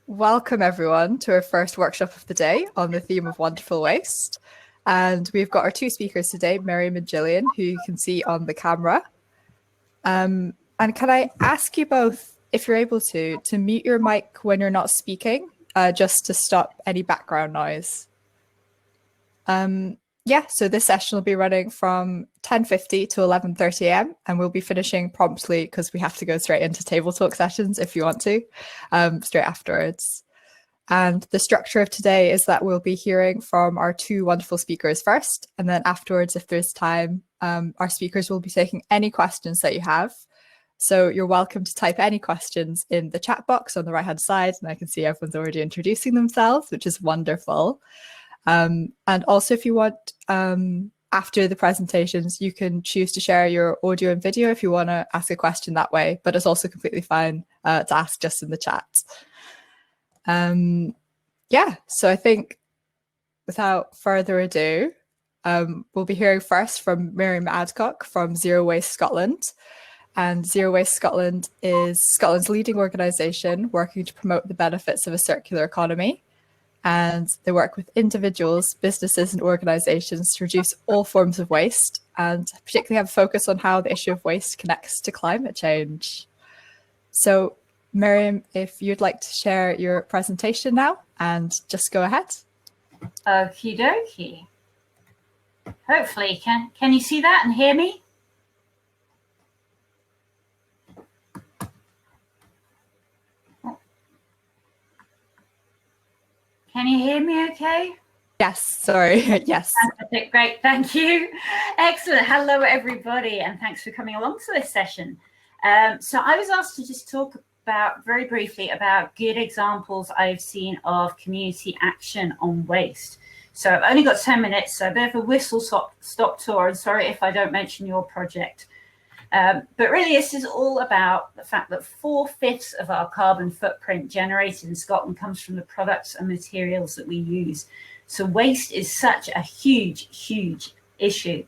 Welcome everyone to our first workshop of the day on the theme of wonderful waste. And we've got our two speakers today, Miriam and Gillian, who you can see on the camera. And can I ask you both, if you're able to mute your mic when you're not speaking, just to stop any background noise. So this session will be running from 10:50 to 11:30 a.m. and we'll be finishing promptly because we have to go straight into table talk sessions if you want to, straight afterwards. And the structure of today is that we'll be hearing from our two wonderful speakers first, and then afterwards, if there's time, our speakers will be taking any questions that you have. So you're welcome to type any questions in the chat box on the right-hand side, and I can see everyone's already introducing themselves, which is wonderful. And also, if you want, after the presentations, you can choose to share your audio and video if you want to ask a question that way, but it's also completely fine to ask just in the chat. So I think without further ado, we'll be hearing first from Miriam Adcock from Zero Waste Scotland. And Zero Waste Scotland is Scotland's leading organisation working to promote the benefits of a circular economy. And they work with individuals, businesses and organisations to reduce all forms of waste, and particularly have a focus on how the issue of waste connects to climate change. So Miriam, if you'd like to share your presentation now, and just go ahead. Okie dokie. Hopefully, can you see that and hear me? Can you hear me okay? Yes, sorry, yes. Fantastic, great, thank you. Excellent, hello everybody, and thanks for coming along to this session. So I was asked to just talk about, very briefly, about good examples I've seen of community action on waste. So I've only got 10 minutes, so a bit of a whistle-stop tour, and sorry if I don't mention your project. But really, this is all about the fact that 4/5 of our carbon footprint generated in Scotland comes from the products and materials that we use. So waste is such a huge, huge issue.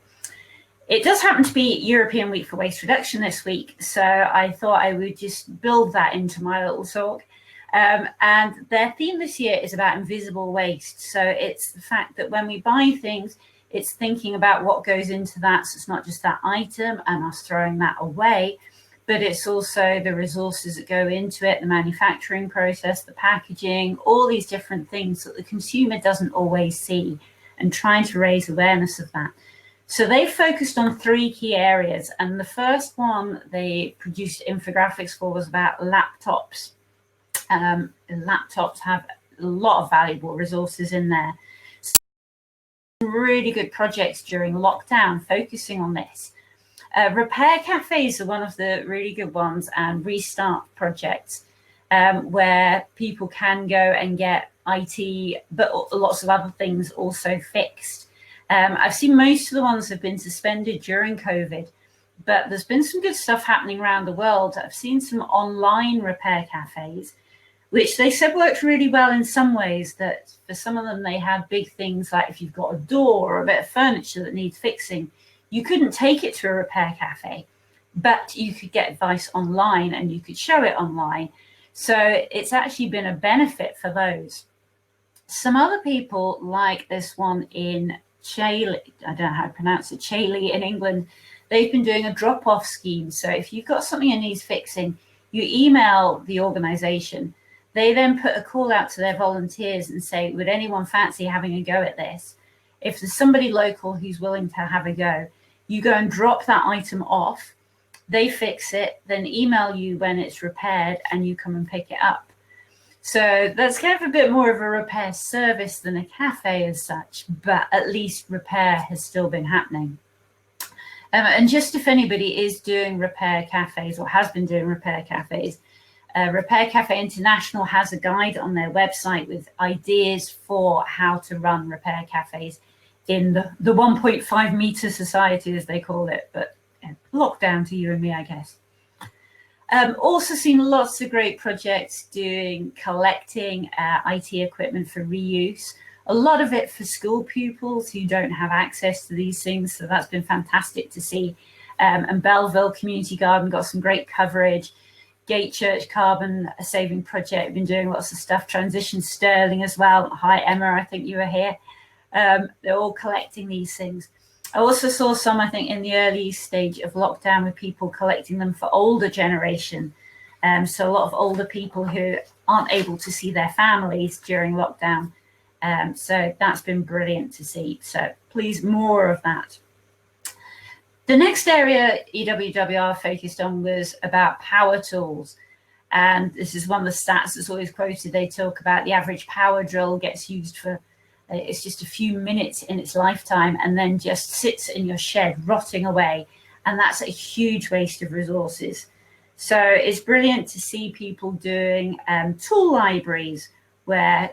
It does happen to be European Week for Waste Reduction this week, so I thought I would just build that into my little talk. And their theme this year is about invisible waste. So it's the fact that when we buy things, it's thinking about what goes into that. So it's not just that item and us throwing that away, but it's also the resources that go into it, the manufacturing process, the packaging, all these different things that the consumer doesn't always see, and trying to raise awareness of that. So they focused on 3 key areas. And the first one they produced infographics for was about laptops. Laptops have a lot of valuable resources in there. Really good projects during lockdown focusing on this. Repair cafes are one of the really good ones, and restart projects where people can go and get IT, but lots of other things also fixed. I've seen most of the ones have been suspended during COVID, but there's been some good stuff happening around the world. I've seen some online repair cafes, which they said worked really well in some ways. That for some of them, they had big things like if you've got a door or a bit of furniture that needs fixing, you couldn't take it to a repair cafe, but you could get advice online and you could show it online. So it's actually been a benefit for those. Some other people, like this one in Chailey, I don't know how to pronounce it, Chailey in England, they've been doing a drop-off scheme. So if you've got something that needs fixing, you email the organisation. They then put a call out to their volunteers and say, would anyone fancy having a go at this? If there's somebody local who's willing to have a go, you go and drop that item off, they fix it, then email you when it's repaired and you come and pick it up. So that's kind of a bit more of a repair service than a cafe as such, but at least repair has still been happening. And just if anybody is doing repair cafes or has been doing repair cafes, Repair Cafe International has a guide on their website with ideas for how to run repair cafes in the 1.5 meter society, as they call it, but locked down to you and me, I guess. Also seen lots of great projects doing collecting IT equipment for reuse. A lot of it for school pupils who don't have access to these things, so that's been fantastic to see. And Belleville Community Garden got some great coverage. Gate Church Carbon Saving Project, been doing lots of stuff. Transition Sterling as well. Hi, Emma, I think you were here. They're all collecting these things. I also saw some, I think, in the early stage of lockdown with people collecting them for older generation. So a lot of older people who aren't able to see their families during lockdown. So that's been brilliant to see. So please, more of that. The next area EWWR focused on was about power tools. And this is one of the stats that's always quoted. They talk about the average power drill gets used for, it's just a few minutes in its lifetime and then just sits in your shed rotting away. And that's a huge waste of resources. So it's brilliant to see people doing tool libraries where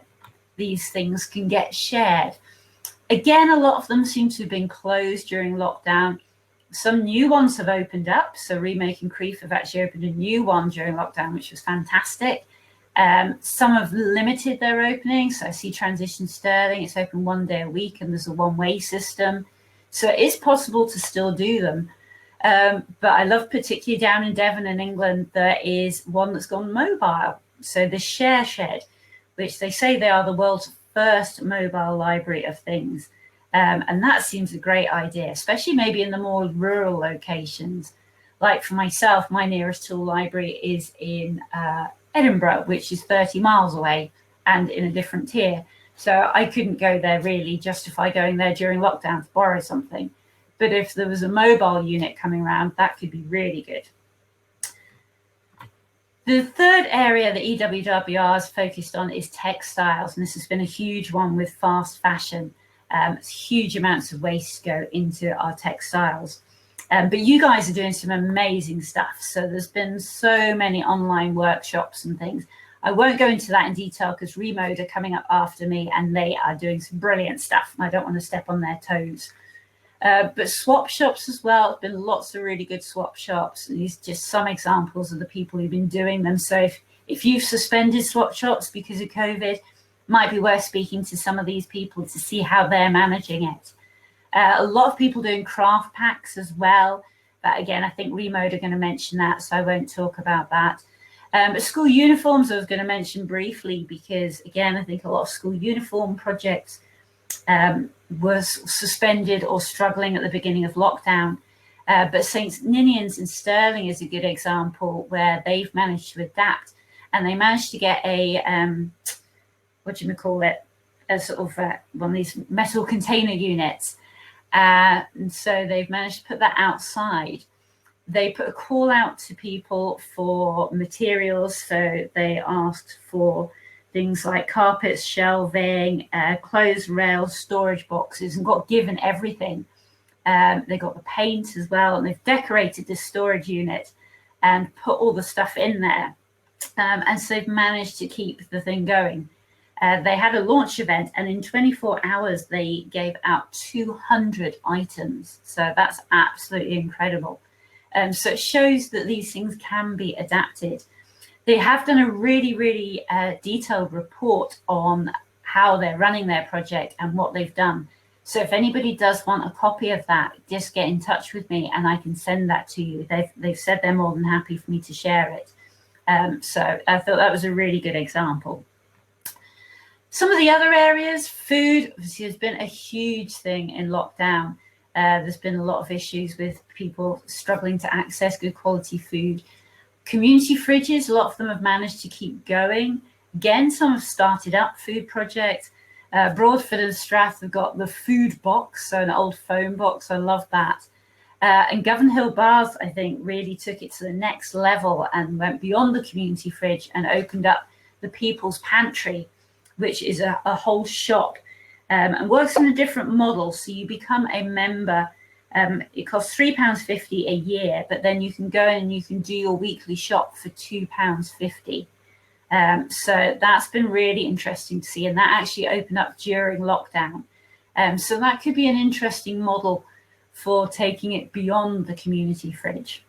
these things can get shared. Again, a lot of them seem to have been closed during lockdown. Some new ones have opened up. So Remake and Creef have actually opened a new one during lockdown, which was fantastic. Some have limited their openings. So I see Transition Sterling, it's open 1 day a week and there's a one-way system. So it is possible to still do them. But I love particularly down in Devon in England, there is one that's gone mobile. So the Share Shed, which they say they are the world's first mobile library of things. And that seems a great idea, especially maybe in the more rural locations. Like for myself, my nearest tool library is in Edinburgh, which is 30 miles away and in a different tier. So I couldn't go there really justify going there during lockdown to borrow something. But if there was a mobile unit coming around, that could be really good. The third area that EWWR has focused on is textiles. And this has been a huge one with fast fashion. Huge amounts of waste go into our textiles. But you guys are doing some amazing stuff. So there's been so many online workshops and things. I won't go into that in detail because ReMode are coming up after me and they are doing some brilliant stuff. And I don't want to step on their toes. But swap shops as well. There's been lots of really good swap shops. And these are just some examples of the people who've been doing them. So if you've suspended swap shops because of COVID, might be worth speaking to some of these people to see how they're managing it. A lot of people doing craft packs as well. But again, I think ReMode are going to mention that, so I won't talk about that. But school uniforms I was going to mention briefly because, again, I think a lot of school uniform projects was suspended or struggling at the beginning of lockdown. But St. Ninians in Stirling is a good example where they've managed to adapt and they managed to get a, what do you call it, a sort of one of these metal container units. And so they've managed to put that outside. They put a call out to people for materials. So they asked for things like carpets, shelving, clothes rails, storage boxes, and got given everything. They got the paint as well, and they've decorated this storage unit and put all the stuff in there. And so they've managed to keep the thing going. They had a launch event, and in 24 hours, they gave out 200 items. So that's absolutely incredible. So it shows that these things can be adapted. They have done a really, really detailed report on how they're running their project and what they've done. So if anybody does want a copy of that, just get in touch with me and I can send that to you. They've said they're more than happy for me to share it. So I thought that was a really good example. Some of the other areas, food obviously has been a huge thing in lockdown. There's been a lot of issues with people struggling to access good quality food. Community fridges, a lot of them have managed to keep going. Again, some have started up food projects. Broadford and Strath have got the food box, so an old phone box. I love that. And Govanhill Bars, I think, really took it to the next level and went beyond the community fridge and opened up the People's Pantry, which is a whole shop and works on a different model. So you become a member. It costs £3.50 a year, but then you can go in and you can do your weekly shop for £2.50. So that's been really interesting to see. And that actually opened up during lockdown. So that could be an interesting model for taking it beyond the community fridge.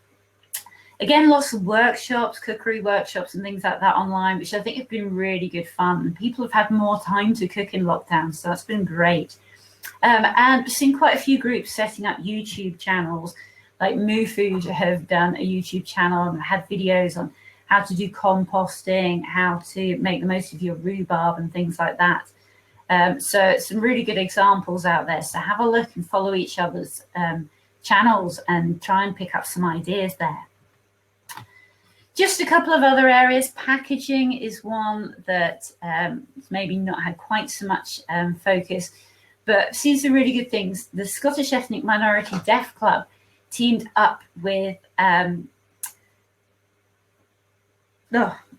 Again, lots of workshops, cookery workshops and things like that online, which I think have been really good fun. People have had more time to cook in lockdown, so that's been great. And we've seen quite a few groups setting up YouTube channels, like Moo Food have done a YouTube channel and had videos on how to do composting, how to make the most of your rhubarb and things like that. So some really good examples out there. So have a look and follow each other's channels and try and pick up some ideas there. Just a couple of other areas. Packaging is one that maybe not had quite so much focus, but sees some really good things. The Scottish Ethnic Minority Deaf Club teamed up with, oh,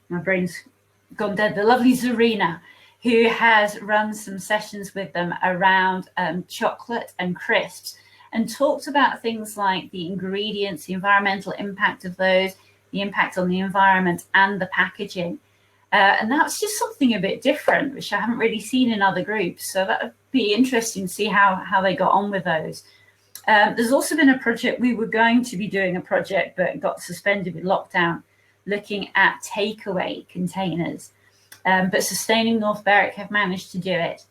my brain's gone dead, the lovely Zarina, who has run some sessions with them around chocolate and crisps, and talked about things like the ingredients, the environmental impact of those, the impact on the environment, and the packaging. And that's just something a bit different, which I haven't really seen in other groups. So that would be interesting to see how they got on with those. There's also been a project, we were going to be doing a project, but got suspended with lockdown, looking at takeaway containers. But Sustaining North Berwick have managed to do it.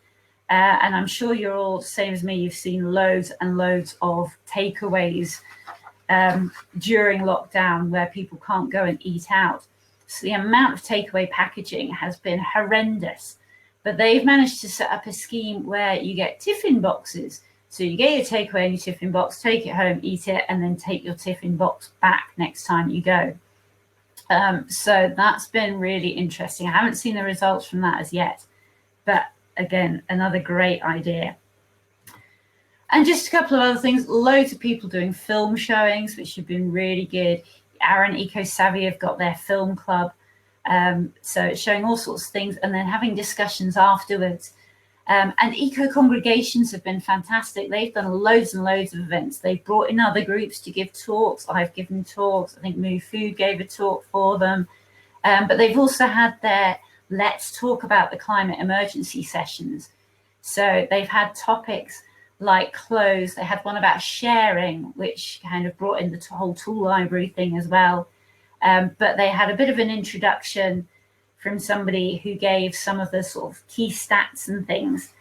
And I'm sure you're all, same as me, you've seen loads and loads of takeaways during lockdown where people can't go and eat out. So the amount of takeaway packaging has been horrendous. But they've managed to set up a scheme where you get tiffin boxes. So you get your takeaway in your tiffin box, take it home, eat it, and then take your tiffin box back next time you go. So that's been really interesting. I haven't seen the results from that as yet, but again, another great idea. And just a couple of other things, loads of people doing film showings, which have been really good. Aaron Eco Savvy have got their film club. So it's showing all sorts of things and then having discussions afterwards. And eco congregations have been fantastic. They've done loads and loads of events. They've brought in other groups to give talks. I've given talks. I think Move Food gave a talk for them. But they've also had their Let's Talk About the Climate Emergency sessions. So they've had topics like clothes. They had one about sharing, which kind of brought in the whole tool library thing as well. But they had a bit of an introduction from somebody who gave some of the sort of key stats and things,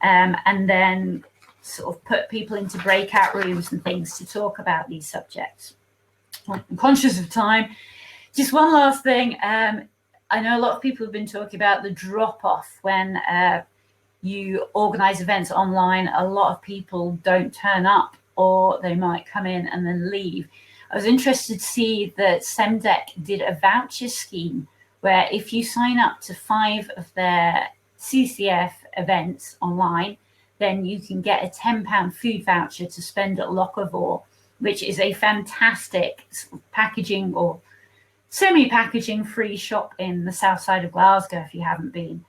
and then sort of put people into breakout rooms and things to talk about these subjects. Well, I'm conscious of time. Just one last thing. I know a lot of people have been talking about the drop-off when you organise events online. A lot of people don't turn up, or they might come in and then leave. I was interested to see that SEMDEC did a voucher scheme where if you sign up to 5 of their CCF events online, then you can get a £10 food voucher to spend at Lochavore, which is a fantastic packaging or semi-packaging free shop in the south side of Glasgow if you haven't been.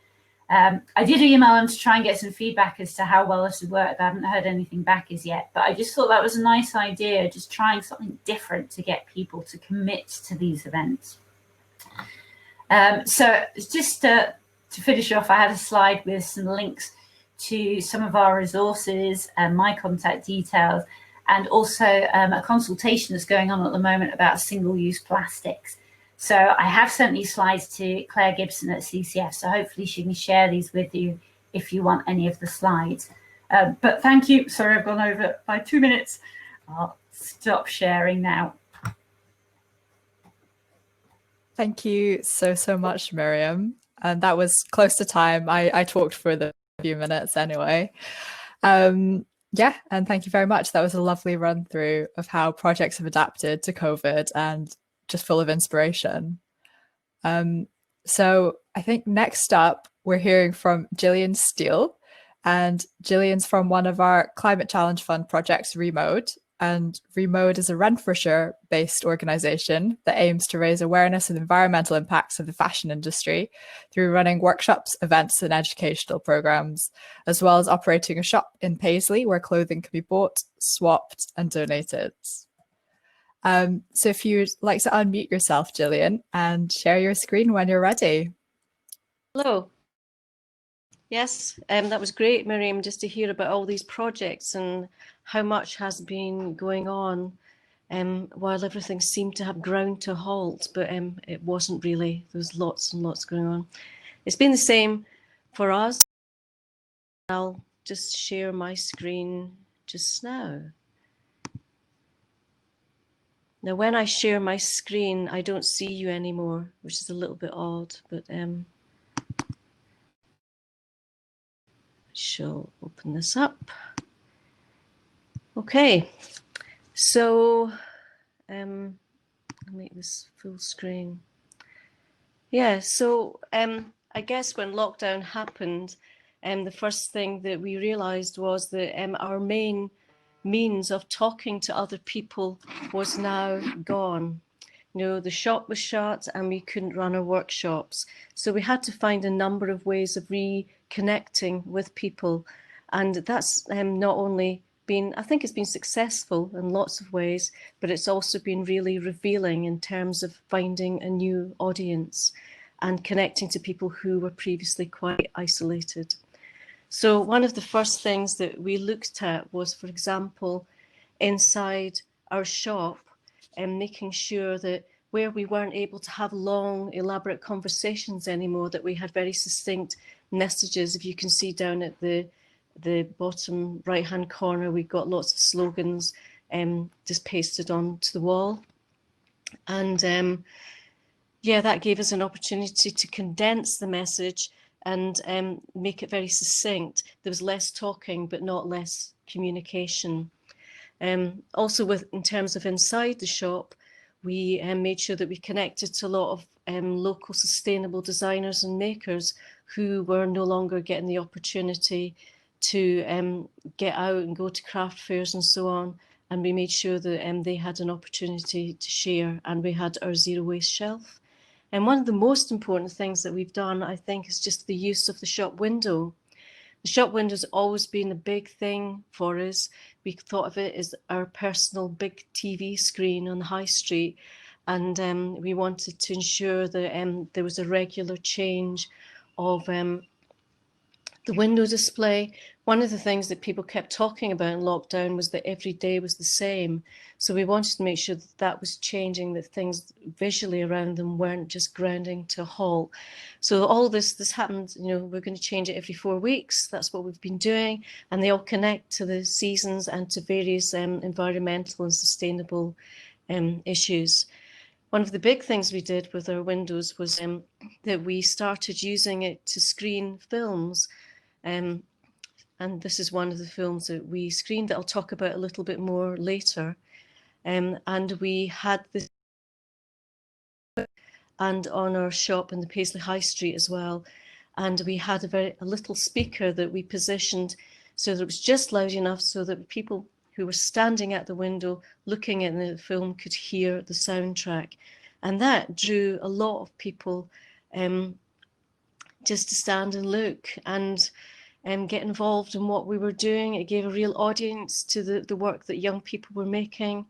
I did email them to try and get some feedback as to how well this would work. I haven't heard anything back as yet, but I just thought that was a nice idea, just trying something different to get people to commit to these events. So just to finish off, I had a slide with some links to some of our resources and my contact details, and also a consultation that's going on at the moment about single-use plastics. So I have sent these slides to Claire Gibson at CCF, so hopefully she can share these with you if you want any of the slides. But thank you. Sorry, I've gone over by 2 minutes. I'll stop sharing now. Thank you so much, Miriam. And that was close to time. I talked for the few minutes anyway. Yeah, and thank you very much. That was a lovely run through of how projects have adapted to COVID and just full of inspiration. So I think next up, we're hearing from Gillian Steele, and Gillian's from one of our Climate Challenge Fund projects, ReMode. And ReMode is a Renfrewshire-based organisation that aims to raise awareness of the environmental impacts of the fashion industry through running workshops, events and educational programmes, as well as operating a shop in Paisley where clothing can be bought, swapped and donated. So if you'd like to unmute yourself, Gillian, and share your screen when you're ready. Hello. Yes, that was great, Miriam, just to hear about all these projects and how much has been going on while everything seemed to have ground to a halt, but it wasn't really. There was lots and lots going on. It's been the same for us. I'll just share my screen just now. Now, when I share my screen, I don't see you anymore, which is a little bit odd, but I shall open this up. Okay, so I'll make this full screen. Yeah, so I guess when lockdown happened, the first thing that we realized was that our main means of talking to other people was now gone. You know, the shop was shut and we couldn't run our workshops. So we had to find a number of ways of reconnecting with people. And that's not only been, I think it's been successful in lots of ways, but it's also been really revealing in terms of finding a new audience and connecting to people who were previously quite isolated. So one of the first things that we looked at was, for example, inside our shop, and making sure that where we weren't able to have long, elaborate conversations anymore, that we had very succinct messages. If you can see down at the bottom right-hand corner, we've got lots of slogans just pasted onto the wall. And yeah, that gave us an opportunity to condense the message and make it very succinct. There was less talking, but not less communication. Also, in terms of inside the shop, we made sure that we connected to a lot of local sustainable designers and makers who were no longer getting the opportunity to get out and go to craft fairs and so on. And we made sure that they had an opportunity to share, and we had our zero waste shelf. And one of the most important things that we've done, I think, is just the use of the shop window. The shop window's always been a big thing for us. We thought of it as our personal big TV screen on the high street. And we wanted to ensure that there was a regular change of the window display. One of the things that people kept talking about in lockdown was that every day was the same. So we wanted to make sure that that was changing, that things visually around them weren't just grounding to a halt. So all this happened, you know, we're going to change it every 4 weeks. That's what we've been doing. And they all connect to the seasons and to various environmental and sustainable issues. One of the big things we did with our windows was that we started using it to screen films. And this is one of the films that we screened that I'll talk about a little bit more later. And we had this, and on our shop in the Paisley High Street as well. And we had a little speaker that we positioned so that it was just loud enough so that people who were standing at the window looking at the film could hear the soundtrack. And that drew a lot of people just to stand and look and get involved in what we were doing. It gave a real audience to the work that young people were making.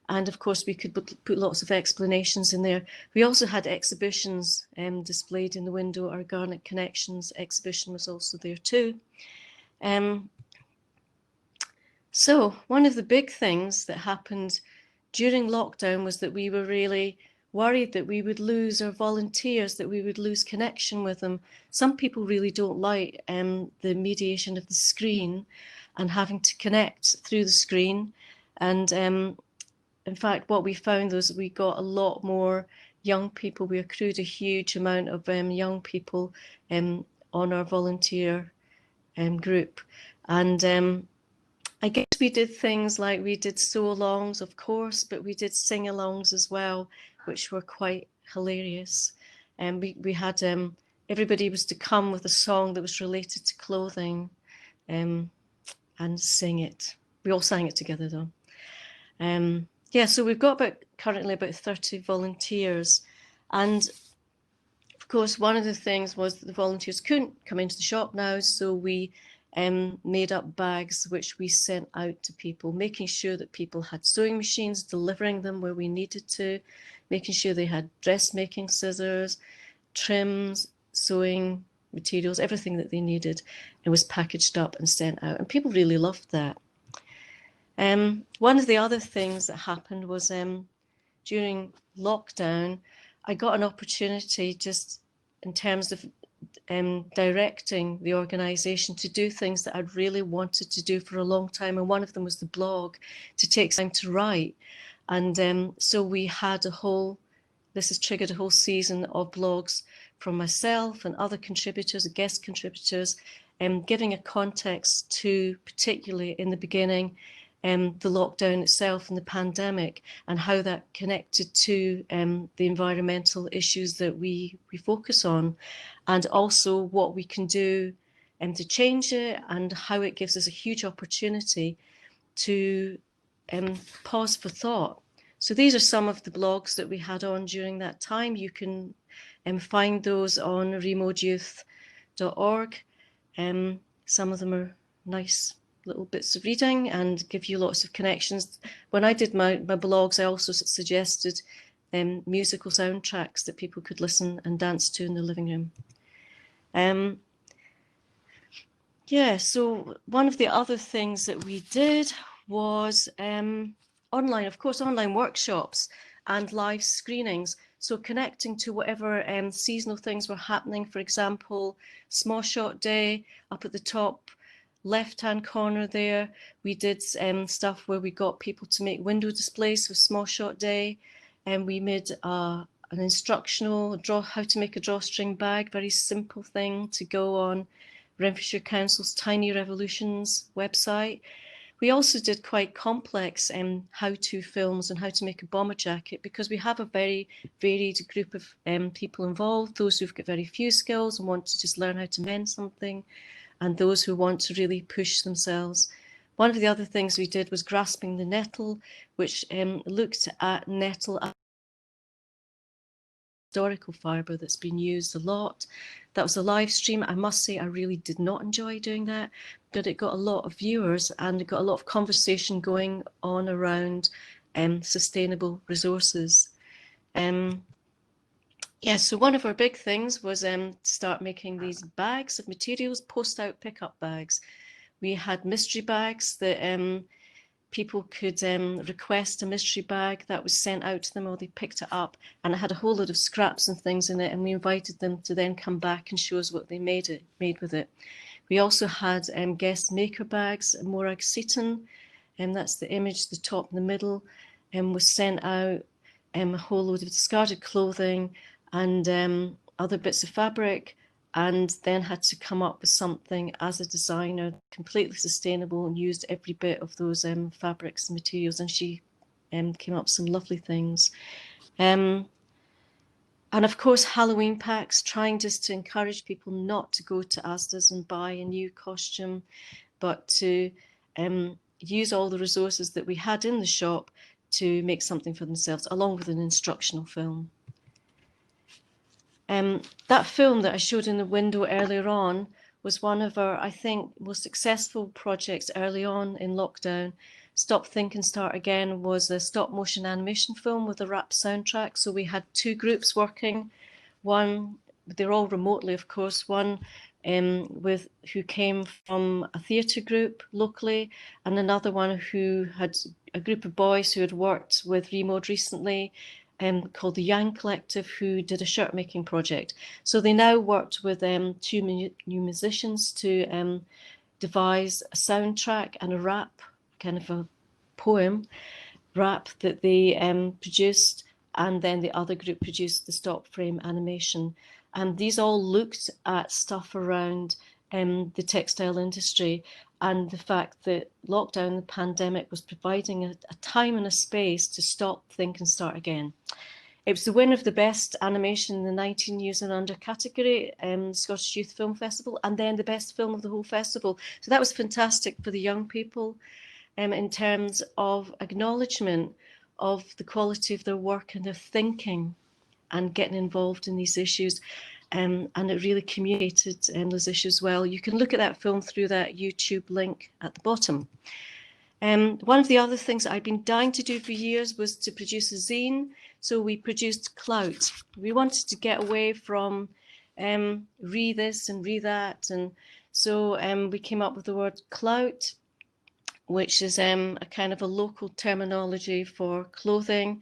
And of course, we could put lots of explanations in there. We also had exhibitions displayed in the window. Our Garnet Connections exhibition was also there too. So one of the big things that happened during lockdown was that we were really worried that we would lose our volunteers, that we would lose connection with them. Some people really don't like the mediation of the screen and having to connect through the screen. And in fact, what we found was we got a lot more young people. We accrued a huge amount of young people on our volunteer group. And I guess we did things like we did Singalongs, of course, but we did Singalongs as well, which were quite hilarious. And we had everybody was to come with a song that was related to clothing and sing it. We all sang it together though. Yeah, so we've got currently about 30 volunteers. And of course, one of the things was that the volunteers couldn't come into the shop now, so we made up bags which we sent out to people, making sure that people had sewing machines, delivering them where we needed to, making sure they had dressmaking scissors, trims, sewing materials, everything that they needed. It was packaged up and sent out, and people really loved that. One of the other things that happened was during lockdown, I got an opportunity just in terms of directing the organisation to do things that I'd really wanted to do for a long time. And one of them was the blog, to take time to write. And so we had this has triggered a whole season of blogs from myself and other contributors, guest contributors, giving a context to, particularly in the beginning, the lockdown itself and the pandemic, and how that connected to the environmental issues that we focus on, and also what we can do to change it, and how it gives us a huge opportunity to pause for thought. So these are some of the blogs that we had on during that time. You can find those on remodeyouth.org. Some of them are nice little bits of reading and give you lots of connections. When I did my blogs, I also suggested musical soundtracks that people could listen and dance to in the living room. Yeah, so one of the other things that we did was online, of course, online workshops and live screenings. So connecting to whatever seasonal things were happening. For example, Small Shot Day up at the top left-hand corner there. We did stuff where we got people to make window displays for Small Shot Day, and we made an instructional how to make a drawstring bag, very simple thing to go on Renfrewshire Council's Tiny Revolutions website. We also did quite complex how-to films on how to make a bomber jacket, because we have a very varied group of people involved, those who've got very few skills and want to just learn how to mend something, and those who want to really push themselves. One of the other things we did was Grasping the Nettle, which looked at nettle as historical fibre that's been used a lot. That was a live stream. I must say I really did not enjoy doing that, but it got a lot of viewers and it got a lot of conversation going on around sustainable resources. Yeah, so one of our big things was to start making these bags of materials, post-out pickup bags. We had mystery bags that people could request a mystery bag that was sent out to them, or they picked it up, and it had a whole load of scraps and things in it, and we invited them to then come back and show us what they made with it. We also had guest maker bags. Morag Seaton, and that's the image, the top and the middle, was sent out, a whole load of discarded clothing and other bits of fabric, and then had to come up with something as a designer completely sustainable and used every bit of those fabrics and materials, and she came up with some lovely things. And of course, Halloween packs, trying just to encourage people not to go to Asda's and buy a new costume, but to use all the resources that we had in the shop to make something for themselves, along with an instructional film. That film that I showed in the window earlier on was one of our, I think, most successful projects early on in lockdown. Stop, Think and Start Again was a stop motion animation film with a rap soundtrack. So we had two groups working. One, they're all remotely, of course, one who came from a theatre group locally, and another one who had a group of boys who had worked with ReMode recently, called the Yang Collective, who did a shirt making project. So they now worked with two new musicians to devise a soundtrack and a rap, kind of a poem rap that they produced, and then the other group produced the stop frame animation. And these all looked at stuff around the textile industry and the fact that lockdown, the pandemic, was providing a time and a space to stop, think and start again. It was the winner of the best animation in the 19 years and under category, Scottish Youth Film Festival, and then the best film of the whole festival. So that was fantastic for the young people in terms of acknowledgement of the quality of their work and their thinking and getting involved in these issues. And it really communicated those issues well. You can look at that film through that YouTube link at the bottom. One of the other things that I'd been dying to do for years was to produce a zine. So we produced Clout. We wanted to get away from re this and re that. And so we came up with the word Clout, which is a kind of a local terminology for clothing.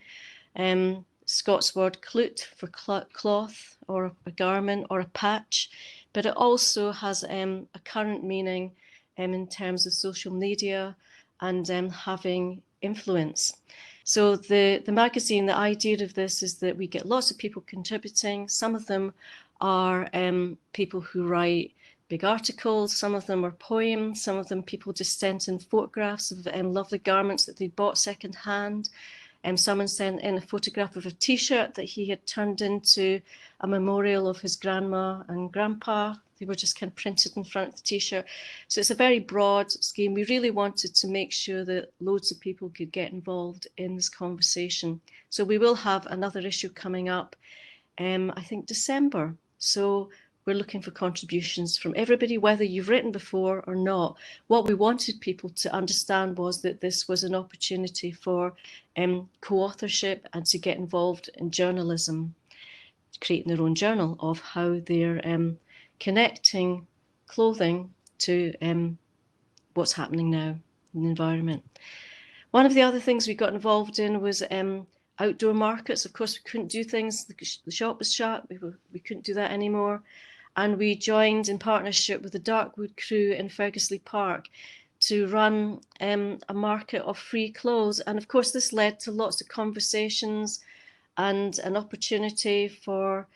Scots word clout for cloth or a garment or a patch, but it also has a current meaning in terms of social media and having influence. So the magazine, the idea of this is that we get lots of people contributing. Some of them are people who write big articles, some of them are poems, some of them people just sent in photographs of lovely garments that they bought secondhand. Someone sent in a photograph of a t-shirt that he had turned into a memorial of his grandma and grandpa. They were just kind of printed in front of the t-shirt. So it's a very broad scheme. We really wanted to make sure that loads of people could get involved in this conversation. So we will have another issue coming up, I think December. So we're looking for contributions from everybody, whether you've written before or not. What we wanted people to understand was that this was an opportunity for co-authorship and to get involved in journalism, creating their own journal of how they're connecting clothing to what's happening now in the environment. One of the other things we got involved in was outdoor markets. Of course, we couldn't do things. The shop was shut. We couldn't do that anymore. And we joined in partnership with the Darkwood crew in Fergusley Park to run a market of free clothes. And of course, this led to lots of conversations and an opportunity for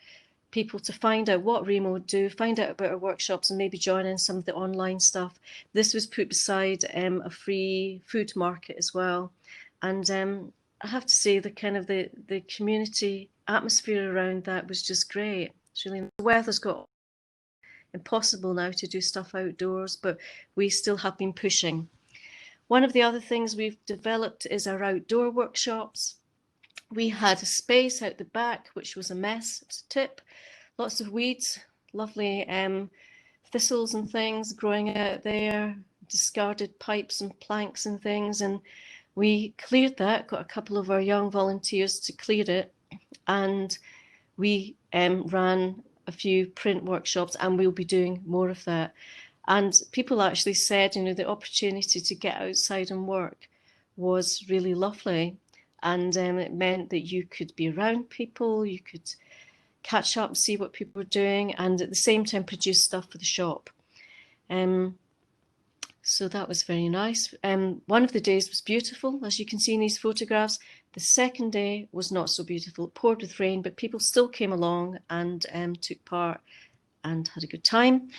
people to find out what ReMode do, find out about our workshops and maybe join in some of the online stuff. This was put beside a free food market as well. And I have to say the kind of the community atmosphere around that was just great. It's really, the weather's got impossible now to do stuff outdoors, but we still have been pushing. One of the other things we've developed is our outdoor workshops. We had a space out the back, which was a mess, it's a tip, lots of weeds, lovely thistles and things growing out there, discarded pipes and planks and things. And we cleared that, got a couple of our young volunteers to clear it. And we ran a few print workshops, and we'll be doing more of that. And people actually said, you know, the opportunity to get outside and work was really lovely. And it meant that you could be around people, you could catch up and see what people were doing, and at the same time produce stuff for the shop. So that was very nice. One of the days was beautiful, as you can see in these photographs. The second day was not so beautiful. It poured with rain, but people still came along and took part and had a good time.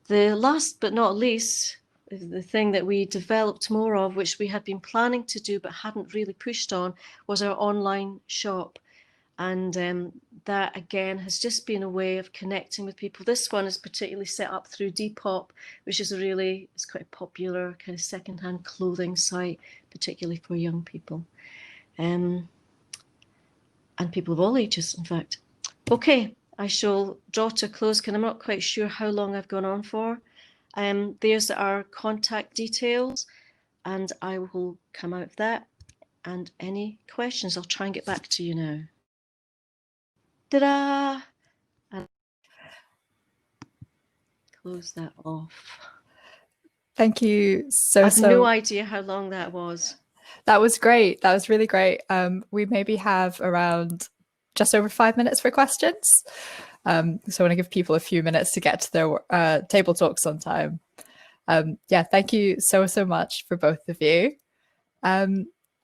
The last but not least, the thing that we developed more of, which we had been planning to do but hadn't really pushed on, was our online shop. And that again has just been a way of connecting with people. This one is particularly set up through Depop, which is it's quite a popular kind of secondhand clothing site, particularly for young people. And people of all ages, in fact. Okay, I shall draw to a close because I'm not quite sure how long I've gone on for. There's our contact details, and I will come out of that. And any questions, I'll try and get back to you now. Ta-da! And close that off. Thank you I have no idea how long that was. That was great. That was really great. We maybe have around just over 5 minutes for questions. So I want to give people a few minutes to get to their table talks on time. Yeah, thank you so much for both of you.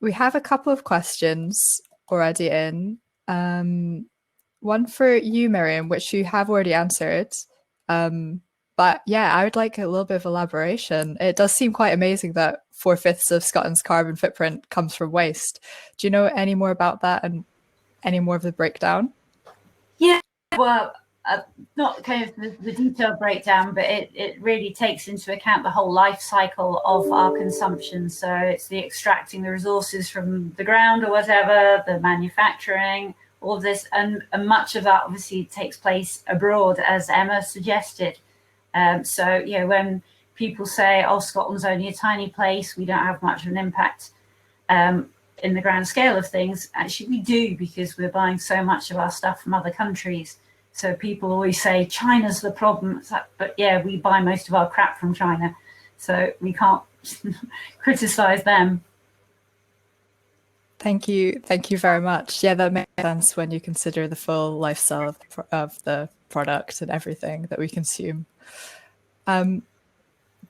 We have a couple of questions already in. One for you, Miriam, which you have already answered. But yeah, I would like a little bit of elaboration. It does seem quite amazing that 4/5 of Scotland's carbon footprint comes from waste. Do you know any more about that and any more of the breakdown? Yeah, well, not kind of the detailed breakdown, but it really takes into account the whole life cycle of our consumption. So it's the extracting the resources from the ground or whatever, the manufacturing, all of this, and much of that obviously takes place abroad, as Emma suggested. So, you know, when people say, oh, Scotland's only a tiny place, we don't have much of an impact in the grand scale of things, actually we do, because we're buying so much of our stuff from other countries. So people always say China's the problem, but yeah, we buy most of our crap from China, so we can't criticize them. Thank you very much. Yeah, that makes sense when you consider the full lifestyle of the product and everything that we consume.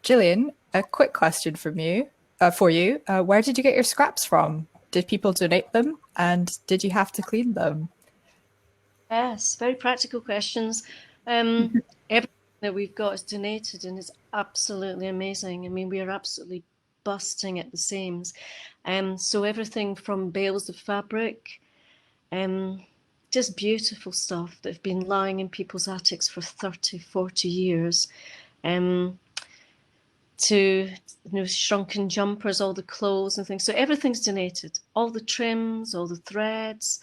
Gillian, a quick question from you, for you. Where did you get your scraps from? did people donate them? And did you have to clean them? Yes, very practical questions. Everything that we've got is donated and it's absolutely amazing. I mean, we are absolutely busting at the seams. So everything from bales of fabric, just beautiful stuff that have been lying in people's attics for 30, 40 years, to shrunken jumpers, all the clothes and things. So everything's donated, all the trims, all the threads.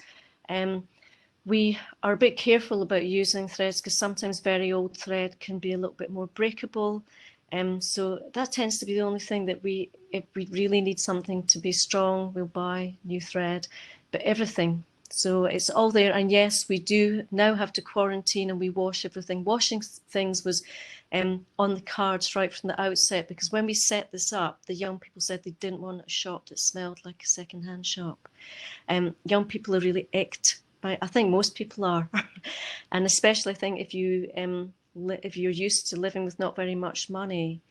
We are a bit careful about using threads because sometimes very old thread can be a little bit more breakable. So that tends to be the only thing that if we really need something to be strong, we'll buy new thread, but everything. So it's all there. And yes, we do now have to quarantine and we wash everything. Washing things was on the cards right from the outset, because when we set this up, the young people said they didn't want a shop that smelled like a secondhand shop. Young people are really icked. I think most people are, and especially I think if you're used to living with not very much money,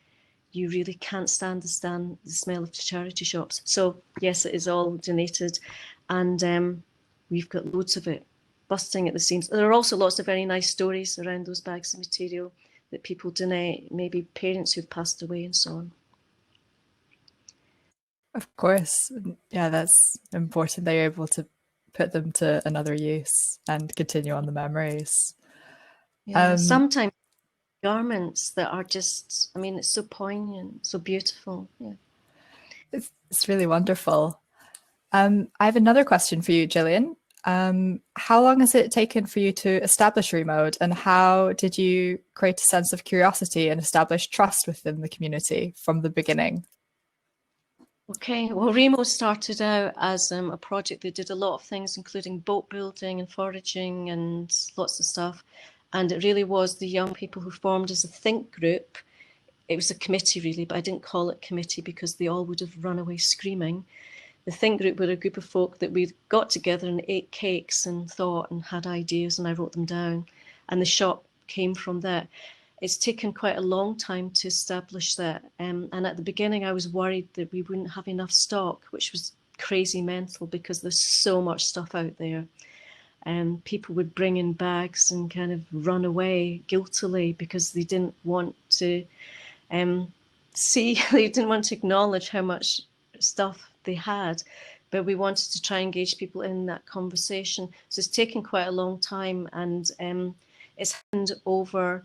you really can't stand the smell of charity shops. So yes, it is all donated, and we've got loads of it, busting at the seams. There are also lots of very nice stories around those bags of material that people donate, maybe parents who've passed away and so on. Of course, yeah, that's important that you're able to put them to another use and continue on the memories. Yeah, sometimes garments that are just, I mean, it's so poignant, so beautiful. Yeah, it's really wonderful. I have another question for you, Gillian. How long has it taken for you to establish ReMode, and how did you create a sense of curiosity and establish trust within the community from the beginning? Okay, well, ReMode started out as a project that did a lot of things, including boat building and foraging and lots of stuff. And it really was the young people who formed as a think group. It was a committee, really, but I didn't call it committee because they all would have run away screaming. The think group were a group of folk that we got together and ate cakes and thought and had ideas, and I wrote them down. And the shop came from that. It's taken quite a long time to establish that. And at the beginning, I was worried that we wouldn't have enough stock, which was crazy mental because there's so much stuff out there. And people would bring in bags and kind of run away guiltily because they didn't want to they didn't want to acknowledge how much stuff they had. But we wanted to try and engage people in that conversation. So it's taken quite a long time, and it's hand over.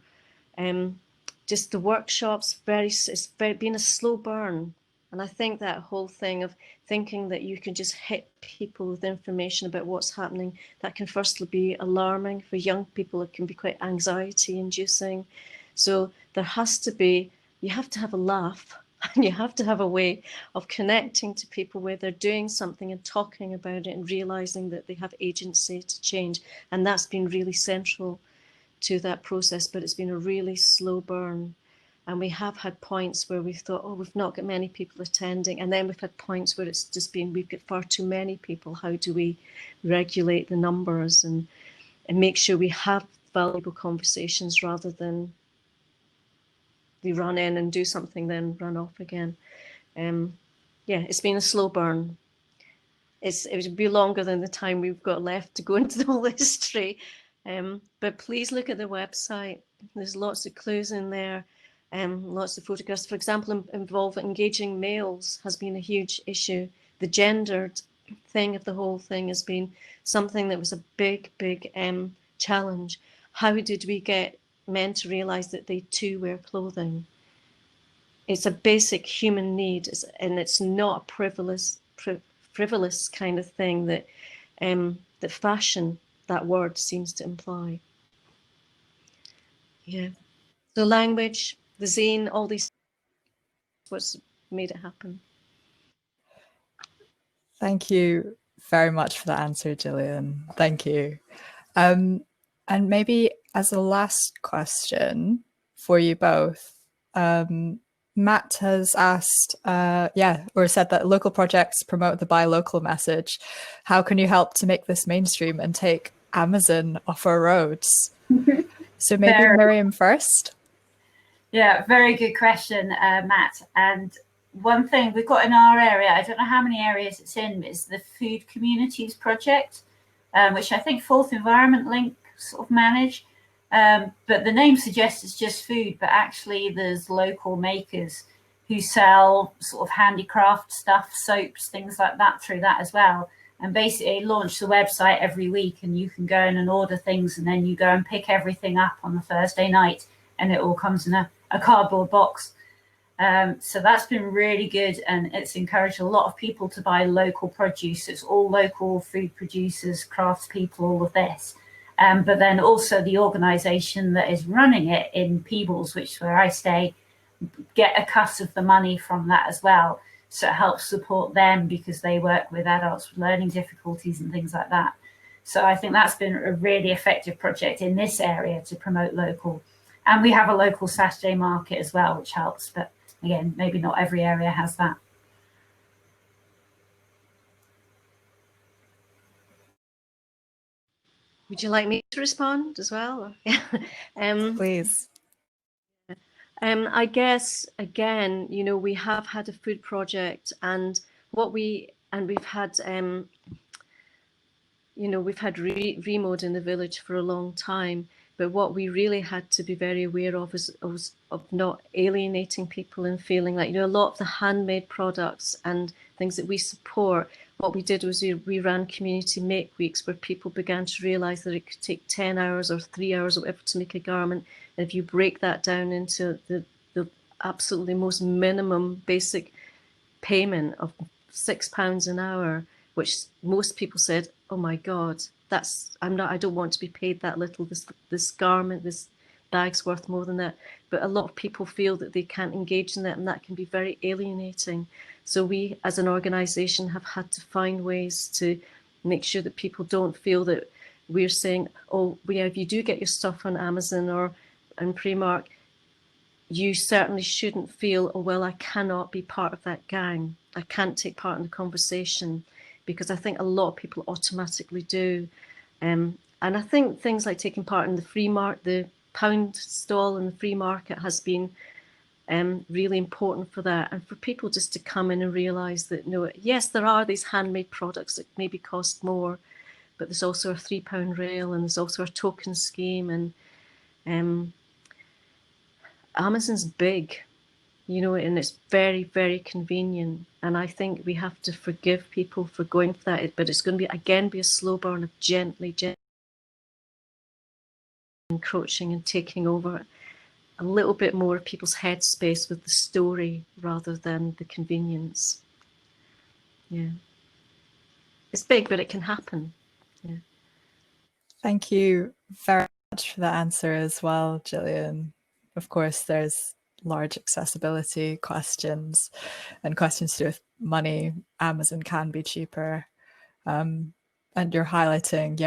Just the workshops, it's been a slow burn. And I think that whole thing of thinking that you can just hit people with information about what's happening, that can firstly be alarming for young people. It can be quite anxiety inducing. So there has to be, you have to have a laugh and you have to have a way of connecting to people where they're doing something and talking about it and realizing that they have agency to change. And that's been really central to that process, but it's been a really slow burn. And we have had points where we've thought, oh, we've not got many people attending. And then we've had points where it's just been, we've got far too many people. How do we regulate the numbers and make sure we have valuable conversations rather than they run in and do something, then run off again. Yeah, it's been a slow burn. It would be longer than the time we've got left to go into the whole history. But please look at the website. There's lots of clues in there, lots of photographs. For example, involving engaging males has been a huge issue. The gendered thing of the whole thing has been something that was a big, big challenge. How did we get men to realize that they too wear clothing? It's a basic human need, and it's not a frivolous kind of thing that that fashion, that word, seems to imply. Yeah. So language, the zine, all these, what's made it happen. Thank you very much for that answer, Gillian. Thank you. And maybe as a last question for you both, Matt has asked, or said that local projects promote the buy local message. How can you help to make this mainstream and take Amazon off our roads? So maybe Miriam first. Yeah, very good question, Matt. And one thing we've got in our area, I don't know how many areas it's in, is the Food Communities Project, which I think Fourth Environment Link sort of manage. But the name suggests it's just food, but actually there's local makers who sell sort of handicraft stuff, soaps, things like that through that as well. And basically launch the website every week, and you can go in and order things, and then you go and pick everything up on the Thursday night, and it all comes in a cardboard box. So that's been really good, and it's encouraged a lot of people to buy local produce. It's all local food producers, craftspeople, all of this. But then also the organisation that is running it in Peebles, which is where I stay, get a cut of the money from that as well. So it helps support them because they work with adults with learning difficulties and things like that. So I think that's been a really effective project in this area to promote local. And we have a local Saturday market as well, which helps. But again, maybe not every area has that. Would you like me to respond as well? Please. I guess, again, you know, we have had a food project, and we've had, you know, we've had ReMode in the village for a long time, but what we really had to be very aware of is of not alienating people and feeling like, you know, a lot of the handmade products and things that we support, what we did was we ran community make weeks where people began to realize that it could take 10 hours or 3 hours or whatever to make a garment. And if you break that down into the absolutely most minimum basic payment of £6 an hour, which most people said, oh my God, I don't want to be paid that little. This garment, this bag's worth more than that. But a lot of people feel that they can't engage in that, and that can be very alienating. So we, as an organisation, have had to find ways to make sure that people don't feel that we're saying, oh, yeah, if you do get your stuff on Amazon or on Primark, you certainly shouldn't feel, oh, well, I cannot be part of that gang. I can't take part in the conversation, because I think a lot of people automatically do. And I think things like taking part in the free market, the pound stall in the free market has been really important for that, and for people just to come in and realise that, no, yes, there are these handmade products that maybe cost more, but there's also a £3 rail, and there's also a token scheme, and Amazon's big, you know, and it's very, very convenient. And I think we have to forgive people for going for that, but it's going to be a slow burn of gently encroaching and taking over a little bit more of people's headspace with the story rather than the convenience. Yeah. It's big, but it can happen. Yeah. Thank you very much for that answer as well, Gillian. Of course, there's large accessibility questions and questions to do with money. Amazon can be cheaper. And you're highlighting,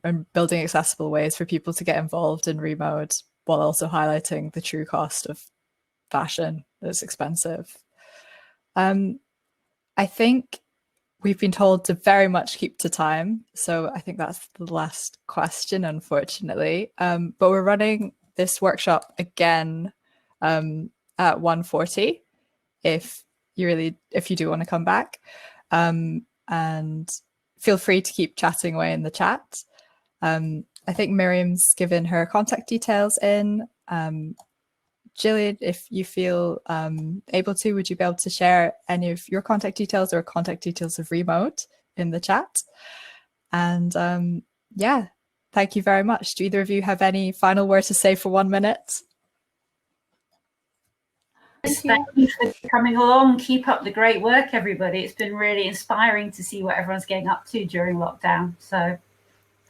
and building accessible ways for people to get involved in ReMode, while also highlighting the true cost of fashion. It's expensive. I think we've been told to very much keep to time, so I think that's the last question, unfortunately. But we're running this workshop again at 1:40 if you do want to come back, and feel free to keep chatting away in the chat. I think Miriam's given her contact details in. Gillian, if you feel able to, would you be able to share any of your contact details or contact details of ReMode in the chat? And yeah, thank you very much. Do either of you have any final word to say for 1 minute? Thank you for coming along. Keep up the great work, everybody. It's been really inspiring to see what everyone's getting up to during lockdown. So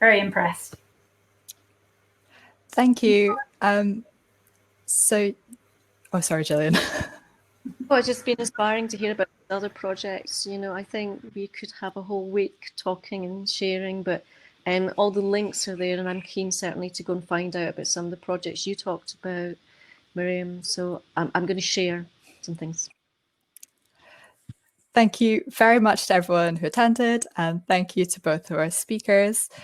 very impressed. Thank you. Sorry, Gillian. Well, it's just been inspiring to hear about other projects. You know, I think we could have a whole week talking and sharing, but all the links are there, and I'm keen certainly to go and find out about some of the projects you talked about, Miriam. So I'm going to share some things. Thank you very much to everyone who attended, and thank you to both of our speakers.